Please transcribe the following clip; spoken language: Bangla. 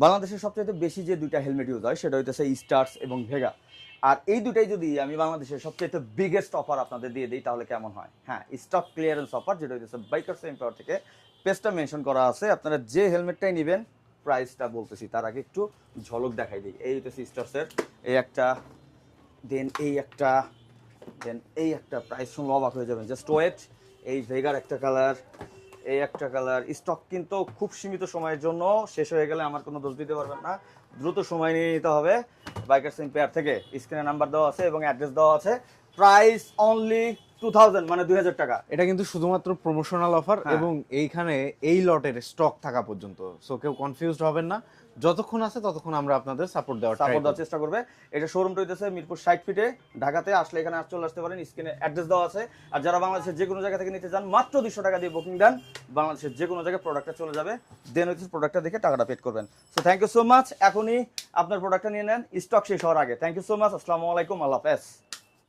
বাংলাদেশের সবচেয়ে বেশি যে দুইটা হেলমেট ইউজ হয় সেটা হইতেছে স্টার্স এবং ভেগা। আর এই দুটাই যদি আমি বাংলাদেশের সবচেয়ে বিগেস্ট অফার আপনাদের দিয়ে দিই তাহলে কেমন হয়? হ্যাঁ, স্টক ক্লিয়ারেন্স অফার, যেটা হইতেছে বাইকার্স এম্পাওয়ার থেকে পেজটা মেনশন করা আছে। আপনারা যে হেলমেটটাই নেবেন, প্রাইসটা বলতেছি তার আগে একটু ঝলক দেখাই দিই। এই হইতেছে স্টার্সের এই একটা, দেন এই একটা, দেন এই একটা। প্রাইস শুনলে অবাক হয়ে যাবেন, জাস্ট ওয়েট। এই ভেগার একটা কালার, এই একটা কালার। স্টক কিন্তু খুব সীমিত সময়ের জন্য, শেষ হয়ে গেলে আমার কোনো দোষ দিতে পারবেন না, দ্রুত সময় নিয়ে নিতে হবে। বাইকার্স এম্পায়ার থেকে স্ক্রিনে নাম্বার দেওয়া আছে এবং অ্যাড্রেস দেওয়া আছে। প্রাইস অনলি 2000, মানে 2000 টাকা। এটা কিন্তু শুধুমাত্র প্রমোশনাল অফার এবং এইখানে এই লটের স্টক থাকা পর্যন্ত, সো কেউ কনফিউজড হবেন না। যতক্ষণ আছে ততক্ষণ আমরা আপনাদের সাপোর্ট দেওয়ার চেষ্টা করবে। এটা শোরুমটা হইতেছে মিরপুর 60 ফিটে, ঢাকাতে। আসলে এখানে চলে আসতে পারেন, স্ক্রিনে অ্যাড্রেস দেওয়া আছে। আর যারা বাংলাদেশের যে কোনো জায়গা থেকে নিতে চান, মাত্র 200 টাকা দিয়ে বুকিং দেন, বাংলাদেশের যে কোনো জায়গায় প্রোডাক্টটা চলে যাবে। দেন হচ্ছে প্রোডাক্টটা দেখে টাকাটা পেড করবেন। So thank you so much. এখনই আপনার প্রোডাক্টটা নিয়ে নেন, স্টক শেষ হওয়ার আগে। Thank you so much. আসসালামু আলাইকুম, আল্লাহ হাফেজ।